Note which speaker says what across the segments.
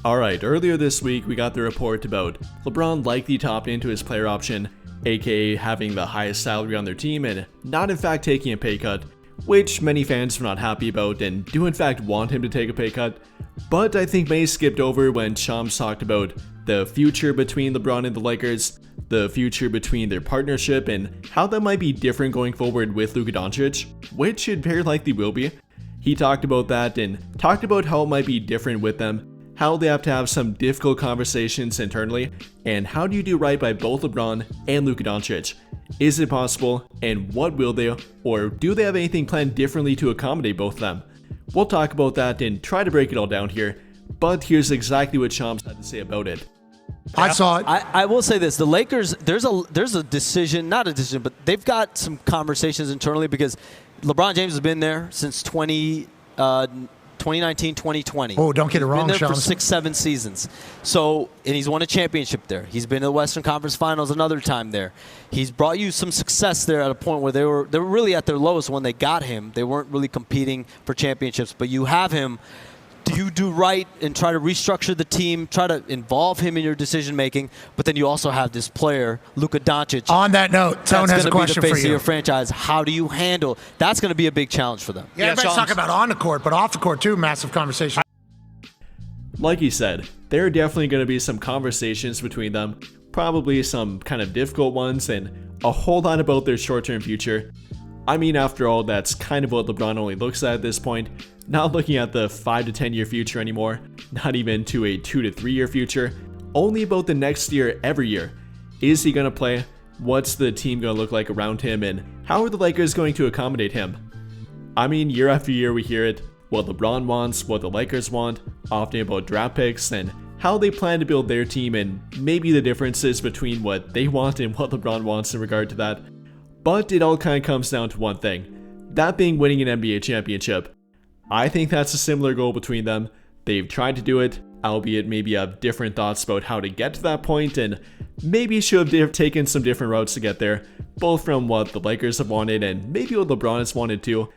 Speaker 1: Alright, earlier this week we got the report about LeBron likely topped into his player option, aka having the highest salary on their team and not in fact taking a pay cut, which many fans were not happy about and do in fact want him to take a pay cut. But I think May skipped over when Shams talked about the future between LeBron and the Lakers, the future between their partnership, and how that might be different going forward with Luka Doncic, which it very likely will be. He talked about that and talked about how it might be different with them, how they have to have some difficult conversations internally, and how do you do right by both LeBron and Luka Doncic? Is it possible, and what will they, or do they have anything planned differently to accommodate both of them? We'll talk about that and try to break it all down here, but here's exactly what Shams had to say about it.
Speaker 2: I saw it.
Speaker 3: I will say this: the Lakers, there's a decision, not a decision, but they've got some conversations internally because LeBron James has been there since 2019, 2020.
Speaker 2: Oh, don't get it wrong,
Speaker 3: He's been there for
Speaker 2: Shams.
Speaker 3: 6-7 seasons. So, and he's won a championship there. He's been to the Western Conference Finals another time there. He's brought you some success there at a point where they were really at their lowest when they got him. They weren't really competing for championships, but you have him. Do you do right and try to restructure the team, try to involve him in your decision making, but then you also have this player, Luka Doncic.
Speaker 2: On that note, Tone has a question
Speaker 3: for you. That's going to be the face
Speaker 2: for
Speaker 3: of
Speaker 2: you.
Speaker 3: your franchise. How do you handle? That's going to be a big challenge for them.
Speaker 2: Yeah, everybody's talking about on the court, but off the court too. Massive conversation.
Speaker 1: Like he said, there are definitely going to be some conversations between them, probably some kind of difficult ones, and a whole lot about their short-term future. I mean, after all, that's kind of what LeBron only looks at this point, not looking at the 5 to 10 year future anymore, not even to a 2 to 3 year future, only about the next year every year. Is he going to play? What's the team going to look like around him? And how are the Lakers going to accommodate him? I mean, year after year we hear it, what LeBron wants, what the Lakers want, often about draft picks and how they plan to build their team and maybe the differences between what they want and what LeBron wants in regard to that. But it all kind of comes down to one thing, that being winning an NBA championship. I think that's a similar goal between them. They've tried to do it, albeit maybe have different thoughts about how to get to that point, and maybe should have taken some different routes to get there, both from what the Lakers have wanted and maybe what LeBron has wanted too.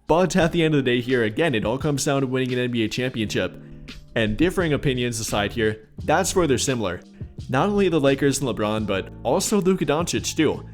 Speaker 1: But at the end of the day here, again, it all comes down to winning an NBA championship. And differing opinions aside here, that's where they're similar. Not only the Lakers and LeBron, but also Luka Doncic too.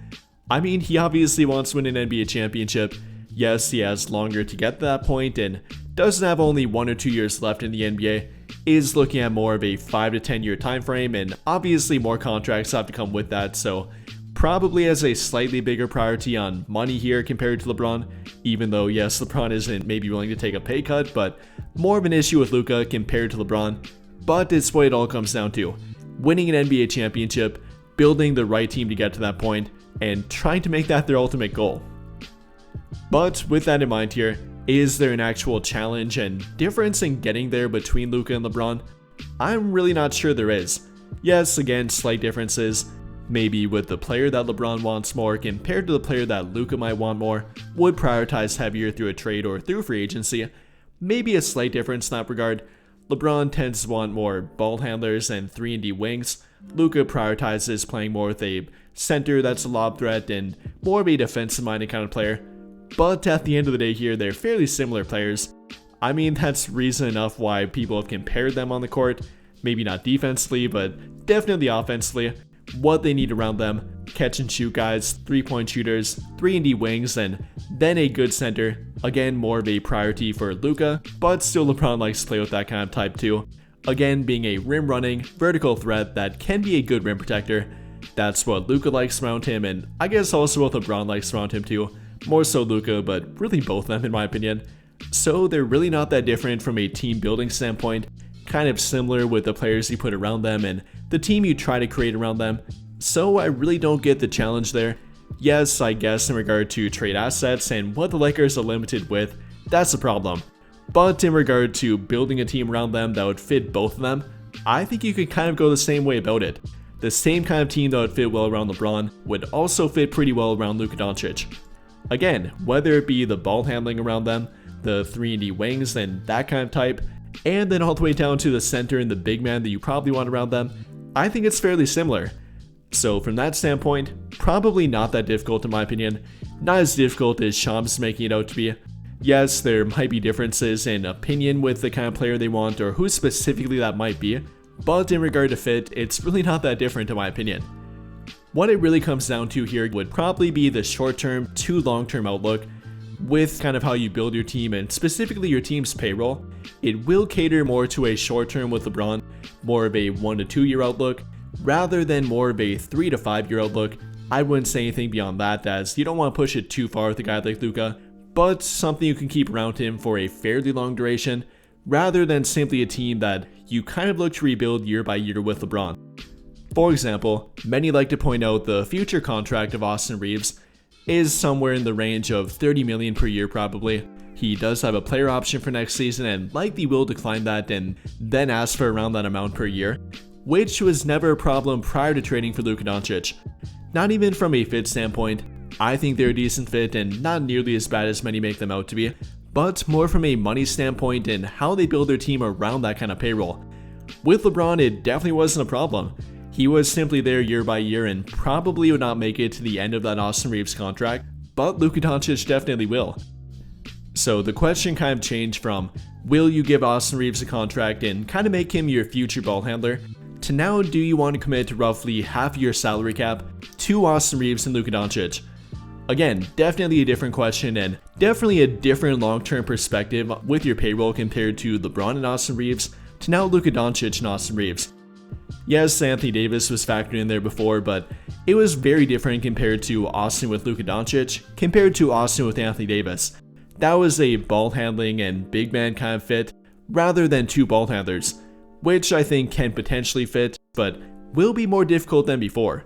Speaker 1: I mean, he obviously wants to win an NBA championship. Yes, he has longer to get to that point and doesn't have only 1 or 2 years left in the NBA, is looking at more of a 5 to 10 year time frame, and obviously more contracts have to come with that, so probably has a slightly bigger priority on money here compared to LeBron, even though yes, LeBron isn't maybe willing to take a pay cut, but more of an issue with Luka compared to LeBron. But it's what it all comes down to, winning an NBA championship, building the right team to get to that point, and trying to make that their ultimate goal. But with that in mind here, is there an actual challenge and difference in getting there between Luka and LeBron? I'm really not sure there is. Yes, again, slight differences, maybe with the player that LeBron wants more compared to the player that Luka might want more, would prioritize heavier through a trade or through free agency. Maybe a slight difference in that regard. LeBron tends to want more ball handlers and 3-and-D wings. Luka prioritizes playing more with a center that's a lob threat and more of a defensive-minded kind of player. But at the end of the day here, they're fairly similar players. I mean, that's reason enough why people have compared them on the court. Maybe not defensively, but definitely offensively. What they need around them, catch and shoot guys, 3-point shooters, 3-and-D wings, and then a good center. Again, more of a priority for Luka, but still LeBron likes to play with that kind of type too. Again, being a rim running, vertical threat that can be a good rim protector. That's what Luka likes around him, and I guess also what LeBron likes around him too. More so Luka, but really both of them in my opinion. So they're really not that different from a team building standpoint, kind of similar with the players you put around them and the team you try to create around them. So I really don't get the challenge there. Yes, I guess in regard to trade assets and what the Lakers are limited with, that's a problem. But in regard to building a team around them that would fit both of them, I think you could kind of go the same way about it. The same kind of team that would fit well around LeBron would also fit pretty well around Luka Doncic. Again, whether it be the ball handling around them, the 3-and-D wings and that kind of type, and then all the way down to the center and the big man that you probably want around them, I think it's fairly similar. So from that standpoint, probably not that difficult in my opinion, not as difficult as Shams is making it out to be. Yes, there might be differences in opinion with the kind of player they want or who specifically that might be, but in regard to fit, it's really not that different in my opinion. What it really comes down to here would probably be the short-term to long-term outlook with kind of how you build your team and specifically your team's payroll. It will cater more to a short-term with LeBron, more of a 1 to 2 year outlook, rather than more of a 3 to 5 year outlook. I wouldn't say anything beyond that, as you don't want to push it too far with a guy like Luka, but something you can keep around him for a fairly long duration, rather than simply a team that you kind of look to rebuild year by year with LeBron. For example, many like to point out the future contract of Austin Reeves is somewhere in the range of $30 million per year probably. He does have a player option for next season and likely will decline that and then ask for around that amount per year, which was never a problem prior to trading for Luka Doncic. Not even from a fit standpoint, I think they're a decent fit and not nearly as bad as many make them out to be, but more from a money standpoint and how they build their team around that kind of payroll. With LeBron, it definitely wasn't a problem. He was simply there year by year and probably would not make it to the end of that Austin Reeves contract, but Luka Doncic definitely will. So the question kind of changed from, will you give Austin Reeves a contract and kind of make him your future ball handler, to now do you want to commit to roughly half your salary cap to Austin Reeves and Luka Doncic? Again, definitely a different question and definitely a different long-term perspective with your payroll compared to LeBron and Austin Reeves to now Luka Doncic and Austin Reeves. Yes, Anthony Davis was factored in there before, but it was very different compared to Austin with Luka Doncic compared to Austin with Anthony Davis. That was a ball handling and big man kind of fit rather than two ball handlers, which I think can potentially fit, but will be more difficult than before.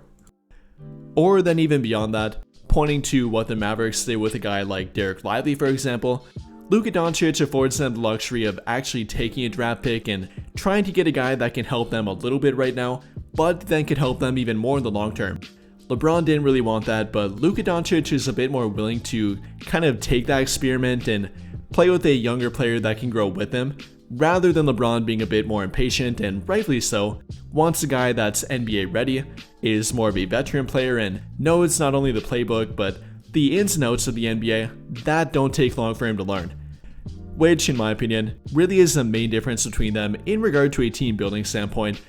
Speaker 1: Or then even beyond that, pointing to what the Mavericks did with a guy like Derek Lively for example, Luka Doncic affords them the luxury of actually taking a draft pick and trying to get a guy that can help them a little bit right now, but then could help them even more in the long term. LeBron didn't really want that, but Luka Doncic is a bit more willing to kind of take that experiment and play with a younger player that can grow with him, rather than LeBron being a bit more impatient and rightly so, wants a guy that's NBA ready, is more of a veteran player and knows not only the playbook but the ins and outs of the NBA that don't take long for him to learn. Which, in my opinion, really is the main difference between them in regard to a team building standpoint.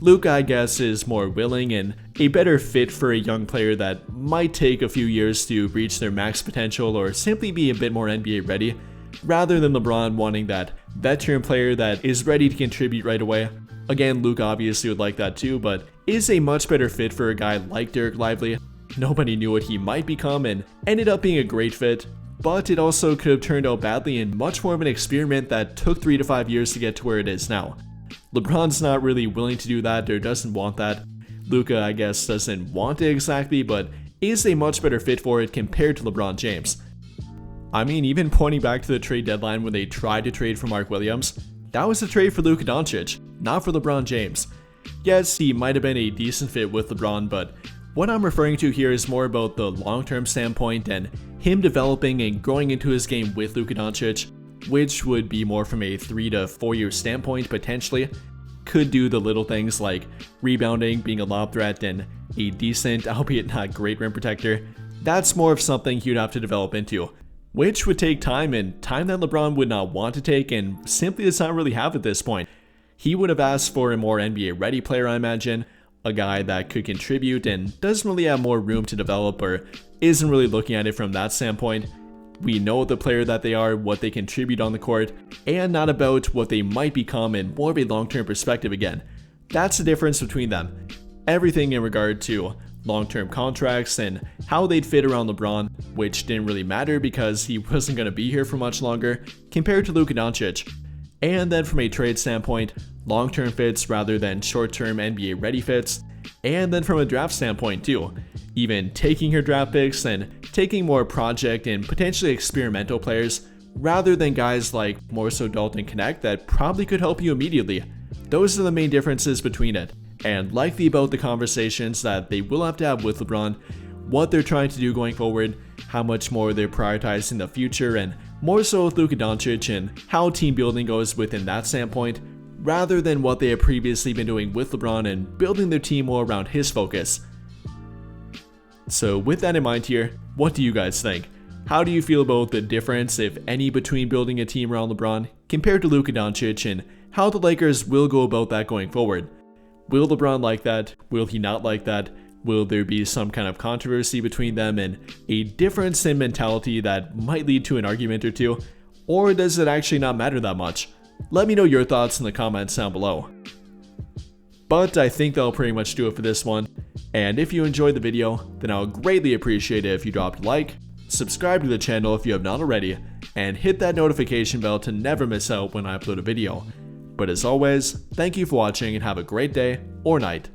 Speaker 1: Luka, I guess, is more willing and a better fit for a young player that might take a few years to reach their max potential or simply be a bit more NBA ready, rather than LeBron wanting that veteran player that is ready to contribute right away. Again, Luka obviously would like that too, but is a much better fit for a guy like Derek Lively. Nobody knew what he might become and ended up being a great fit, but it also could have turned out badly and much more of an experiment that took 3 to 5 years to get to where it is now. LeBron's not really willing to do that or doesn't want that. Luka, I guess, doesn't want it exactly, but is a much better fit for it compared to LeBron James. I mean, even pointing back to the trade deadline when they tried to trade for Mark Williams, that was a trade for Luka Doncic, not for LeBron James. Yes, he might have been a decent fit with LeBron, but what I'm referring to here is more about the long-term standpoint and him developing and growing into his game with Luka Doncic, which would be more from a 3 to 4 year standpoint potentially. Could do the little things like rebounding, being a lob threat, and a decent, albeit not great rim protector. That's more of something he'd have to develop into, which would take time and time that LeBron would not want to take and simply does not really have at this point. He would have asked for a more NBA ready player, I imagine, a guy that could contribute and doesn't really have more room to develop or isn't really looking at it from that standpoint. We know the player that they are, what they contribute on the court, and not about what they might become in more of a long-term perspective again. That's the difference between them. Everything in regard to long-term contracts and how they'd fit around LeBron, which didn't really matter because he wasn't going to be here for much longer, compared to Luka Doncic. And then from a trade standpoint, long-term fits rather than short-term NBA ready fits. And then from a draft standpoint too, even taking your draft picks and taking more project and potentially experimental players rather than guys like more so Dalton Connect that probably could help you immediately. Those are the main differences between it, and likely about the conversations that they will have to have with LeBron, what they're trying to do going forward, how much more they're prioritizing the future, and more so with Luka Doncic and how team building goes within that standpoint, rather than what they have previously been doing with LeBron and building their team more around his focus. So with that in mind here, what do you guys think? How do you feel about the difference, if any, between building a team around LeBron compared to Luka Doncic, and how the Lakers will go about that going forward? Will LeBron like that? Will he not like that? Will there be some kind of controversy between them and a difference in mentality that might lead to an argument or two? Or does it actually not matter that much? Let me know your thoughts in the comments down below. But I think that'll pretty much do it for this one. And if you enjoyed the video, then I would greatly appreciate it if you dropped a like, subscribe to the channel if you have not already, and hit that notification bell to never miss out when I upload a video. But as always, thank you for watching and have a great day or night.